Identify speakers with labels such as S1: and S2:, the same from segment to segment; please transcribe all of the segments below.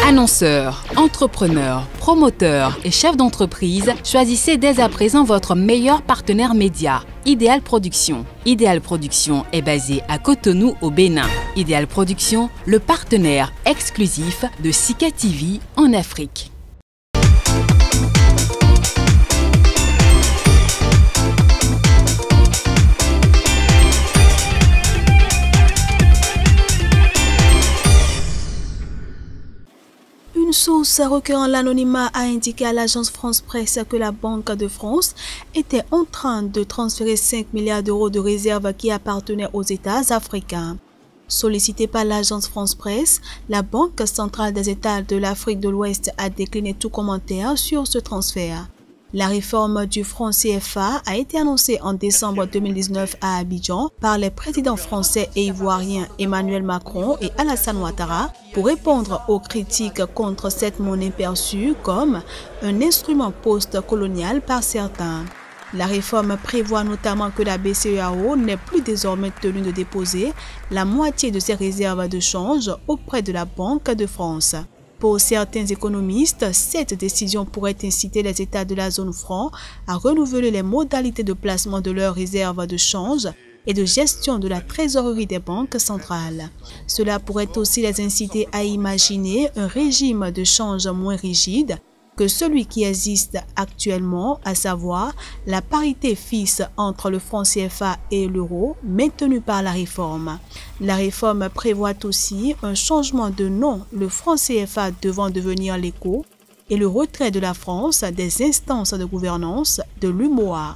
S1: Annonceurs, entrepreneurs, promoteurs et chefs d'entreprise, choisissez dès à présent votre meilleur partenaire média, Ideal Production. Ideal Production est basé à Cotonou au Bénin. Ideal Production, le partenaire exclusif de Sika TV en Afrique.
S2: Une source recueillant l'anonymat a indiqué à l'agence France Presse que la Banque de France était en train de transférer 5 milliards d'euros de réserves qui appartenaient aux États africains. Sollicitée par l'agence France Presse, la Banque centrale des États de l'Afrique de l'Ouest a décliné tout commentaire sur ce transfert. La réforme du franc CFA a été annoncée en décembre 2019 à Abidjan par les présidents français et ivoiriens Emmanuel Macron et Alassane Ouattara pour répondre aux critiques contre cette monnaie perçue comme un instrument post-colonial par certains. La réforme prévoit notamment que la BCEAO n'est plus désormais tenue de déposer la moitié de ses réserves de change auprès de la Banque de France. Pour certains économistes, cette décision pourrait inciter les États de la zone franc à renouveler les modalités de placement de leurs réserves de change et de gestion de la trésorerie des banques centrales. Cela pourrait aussi les inciter à imaginer un régime de change moins rigide que celui qui existe actuellement, à savoir la parité fixe entre le franc CFA et l'euro maintenue par la réforme. La réforme prévoit aussi un changement de nom, le franc CFA devant devenir l'ECO, et le retrait de la France des instances de gouvernance de l'UMOA.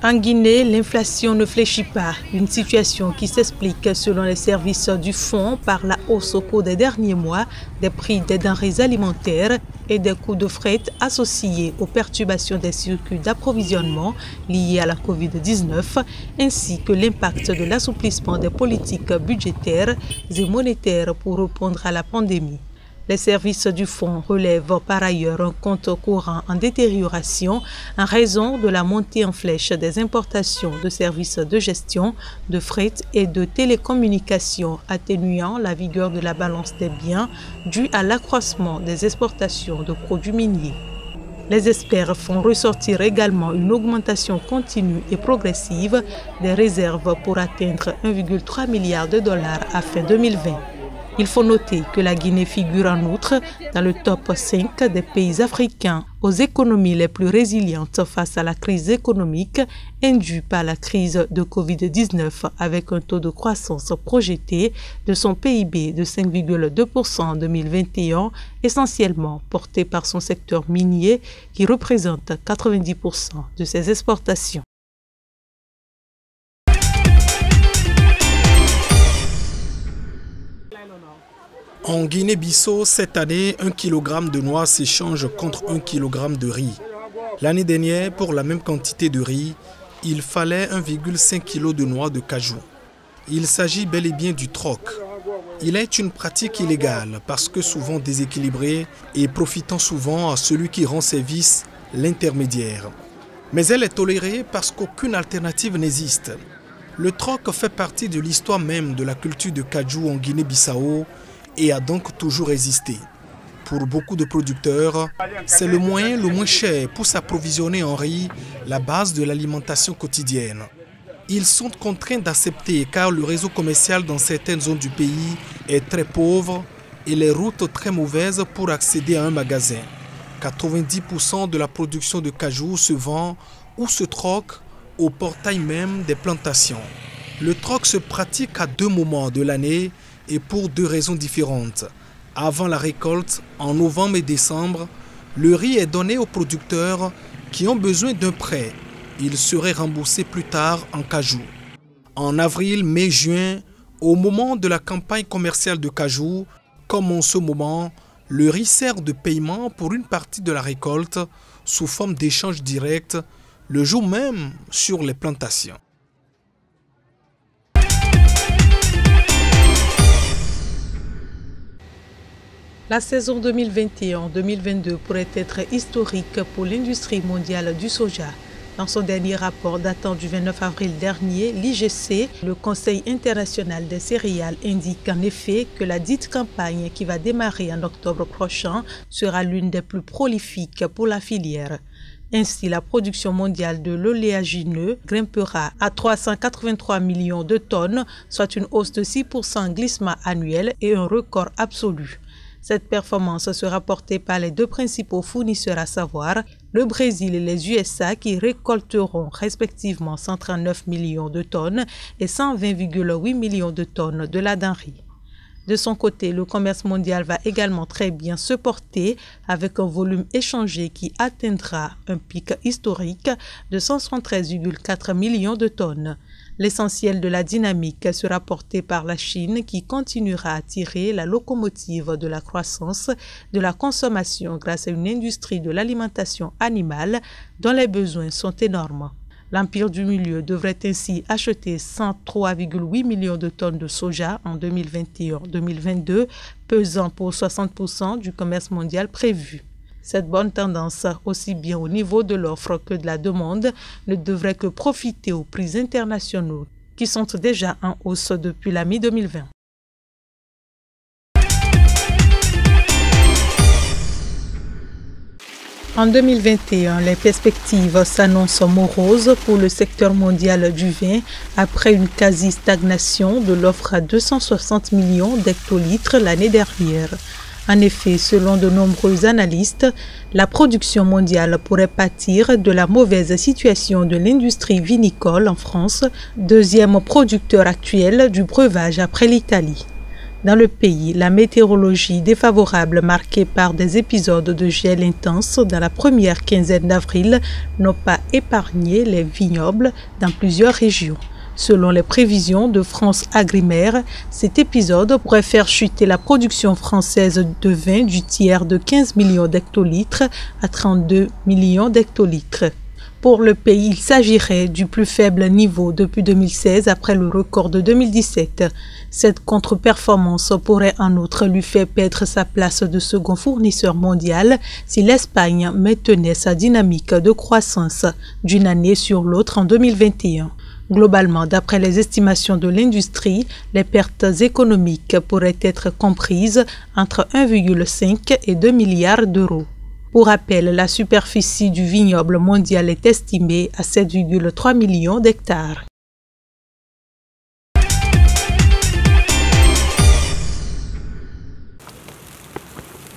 S3: En Guinée, l'inflation ne fléchit pas, une situation qui s'explique selon les services du fonds par la hausse au cours des derniers mois des prix des denrées alimentaires et des coûts de fret associés aux perturbations des circuits d'approvisionnement liés à la Covid-19, ainsi que l'impact de l'assouplissement des politiques budgétaires et monétaires pour répondre à la pandémie. Les services du fonds relèvent par ailleurs un compte courant en détérioration en raison de la montée en flèche des importations de services de gestion, de fret et de télécommunications, atténuant la vigueur de la balance des biens due à l'accroissement des exportations de produits miniers. Les experts font ressortir également une augmentation continue et progressive des réserves pour atteindre 1,3 milliard de dollars à fin 2020. Il faut noter que la Guinée figure en outre dans le top 5 des pays africains aux économies les plus résilientes face à la crise économique indue par la crise de Covid-19 avec un taux de croissance projeté de son PIB de 5,2% en 2021, essentiellement porté par son secteur minier qui représente 90% de ses exportations.
S4: En Guinée-Bissau, cette année, 1 kg de noix s'échange contre 1 kg de riz. L'année dernière, pour la même quantité de riz, il fallait 1,5 kg de noix de cajou. Il s'agit bel et bien du troc. Il est une pratique illégale parce que souvent déséquilibrée et profitant souvent à celui qui rend service, l'intermédiaire. Mais elle est tolérée parce qu'aucune alternative n'existe. Le troc fait partie de l'histoire même de la culture de cajou en Guinée-Bissau et a donc toujours existé. Pour beaucoup de producteurs, c'est le moyen le moins cher pour s'approvisionner en riz, la base de l'alimentation quotidienne. Ils sont contraints d'accepter car le réseau commercial dans certaines zones du pays est très pauvre et les routes très mauvaises pour accéder à un magasin. 90% de la production de cajou se vend ou se troque au portail même des plantations. Le troc se pratique à 2 moments de l'année et pour 2 raisons différentes. Avant la récolte, en novembre et décembre, le riz est donné aux producteurs qui ont besoin d'un prêt. Il serait remboursé plus tard en cajou. En avril, mai, juin, au moment de la campagne commerciale de cajou, comme en ce moment, le riz sert de paiement pour une partie de la récolte sous forme d'échange direct, le jour même sur les plantations.
S3: La saison 2021-2022 pourrait être historique pour l'industrie mondiale du soja. Dans son dernier rapport datant du 29 avril dernier, l'IGC, le Conseil international des céréales, indique en effet que la dite campagne qui va démarrer en octobre prochain sera l'une des plus prolifiques pour la filière. Ainsi, la production mondiale de l'oléagineux grimpera à 383 millions de tonnes, soit une hausse de 6% en glissement annuel et un record absolu. Cette performance sera portée par les deux principaux fournisseurs, à savoir le Brésil et les USA, qui récolteront respectivement 139 millions de tonnes et 120,8 millions de tonnes de la denrée. De son côté, le commerce mondial va également très bien se porter avec un volume échangé qui atteindra un pic historique de 173,4 millions de tonnes. L'essentiel de la dynamique sera porté par la Chine qui continuera à tirer la locomotive de la croissance de la consommation grâce à une industrie de l'alimentation animale dont les besoins sont énormes. L'Empire du Milieu devrait ainsi acheter 103,8 millions de tonnes de soja en 2021-2022, pesant pour 60% du commerce mondial prévu. Cette bonne tendance, aussi bien au niveau de l'offre que de la demande, ne devrait que profiter aux prix internationaux, qui sont déjà en hausse depuis la mi-2020. En 2021, les perspectives s'annoncent moroses pour le secteur mondial du vin après une quasi-stagnation de l'offre à 260 millions d'hectolitres l'année dernière. En effet, selon de nombreux analystes, la production mondiale pourrait pâtir de la mauvaise situation de l'industrie vinicole en France, deuxième producteur actuel du breuvage après l'Italie. Dans le pays, la météorologie défavorable marquée par des épisodes de gel intense dans la première quinzaine d'avril n'ont pas épargné les vignobles dans plusieurs régions. Selon les prévisions de France Agrimaire, cet épisode pourrait faire chuter la production française de vin du tiers de 15 millions d'hectolitres à 32 millions d'hectolitres. Pour le pays, il s'agirait du plus faible niveau depuis 2016 après le record de 2017. Cette contre-performance pourrait en outre lui faire perdre sa place de second fournisseur mondial si l'Espagne maintenait sa dynamique de croissance d'une année sur l'autre en 2021. Globalement, d'après les estimations de l'industrie, les pertes économiques pourraient être comprises entre 1,5 et 2 milliards d'euros. Pour rappel, la superficie du vignoble mondial est estimée à 7,3 millions d'hectares.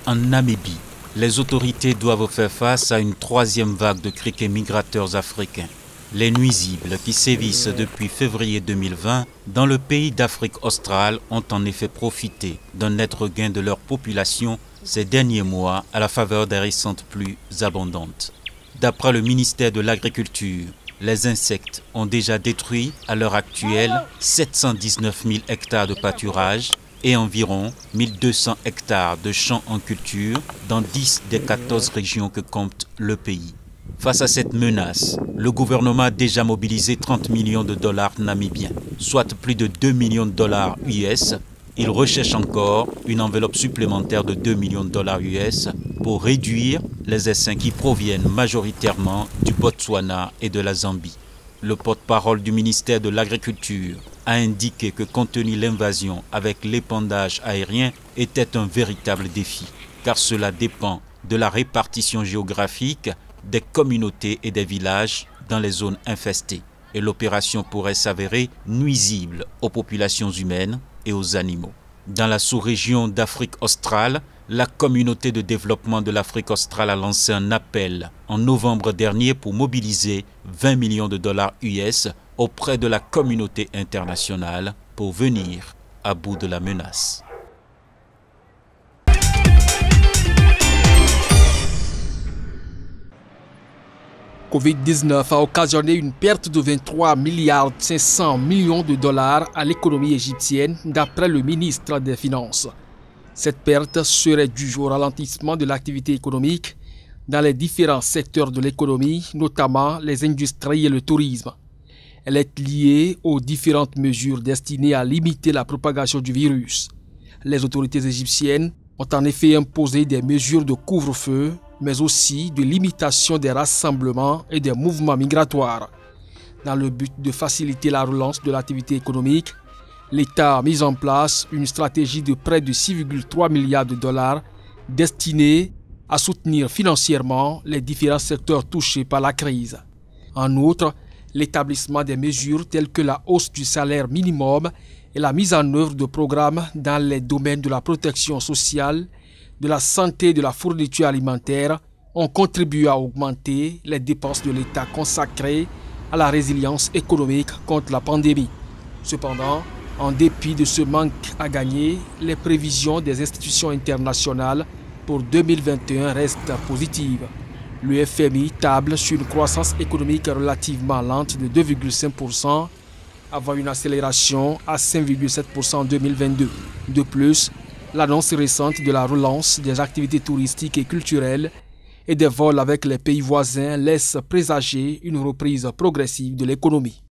S5: En Namibie, les autorités doivent faire face à une troisième vague de criquets migrateurs africains. Les nuisibles qui sévissent depuis février 2020 dans le pays d'Afrique australe ont en effet profité d'un net regain de leur population ces derniers mois à la faveur des récentes pluies abondantes. D'après le ministère de l'Agriculture, les insectes ont déjà détruit à l'heure actuelle 719 000 hectares de pâturage et environ 1200 hectares de champs en culture dans 10 des 14 régions que compte le pays. Face à cette menace, le gouvernement a déjà mobilisé 30 millions de dollars namibiens, soit plus de 2 millions de dollars US. Il recherche encore une enveloppe supplémentaire de 2 millions de dollars US pour réduire les essaims qui proviennent majoritairement du Botswana et de la Zambie. Le porte-parole du ministère de l'Agriculture a indiqué que contenir l'invasion avec l'épandage aérien était un véritable défi, car cela dépend de la répartition géographique des communautés et des villages dans les zones infestées. Et l'opération pourrait s'avérer nuisible aux populations humaines et aux animaux. Dans la sous-région d'Afrique australe, la communauté de développement de l'Afrique australe a lancé un appel en novembre dernier pour mobiliser 20 millions de dollars US auprès de la communauté internationale pour venir à bout de la menace.
S6: Covid-19 a occasionné une perte de 23,5 milliards de dollars à l'économie égyptienne, d'après le ministre des Finances. Cette perte serait due au ralentissement de l'activité économique dans les différents secteurs de l'économie, notamment les industries et le tourisme. Elle est liée aux différentes mesures destinées à limiter la propagation du virus. Les autorités égyptiennes ont en effet imposé des mesures de couvre-feu mais aussi de limitation des rassemblements et des mouvements migratoires. Dans le but de faciliter la relance de l'activité économique, l'État a mis en place une stratégie de près de 6,3 milliards de dollars destinée à soutenir financièrement les différents secteurs touchés par la crise. En outre, l'établissement des mesures telles que la hausse du salaire minimum et la mise en œuvre de programmes dans les domaines de la protection sociale, de la santé et de la fourniture alimentaire ont contribué à augmenter les dépenses de l'État consacrées à la résilience économique contre la pandémie. Cependant, en dépit de ce manque à gagner, les prévisions des institutions internationales pour 2021 restent positives. Le FMI table sur une croissance économique relativement lente de 2,5% avant une accélération à 5,7% en 2022. De plus, l'annonce récente de la relance des activités touristiques et culturelles et des vols avec les pays voisins laisse présager une reprise progressive de l'économie.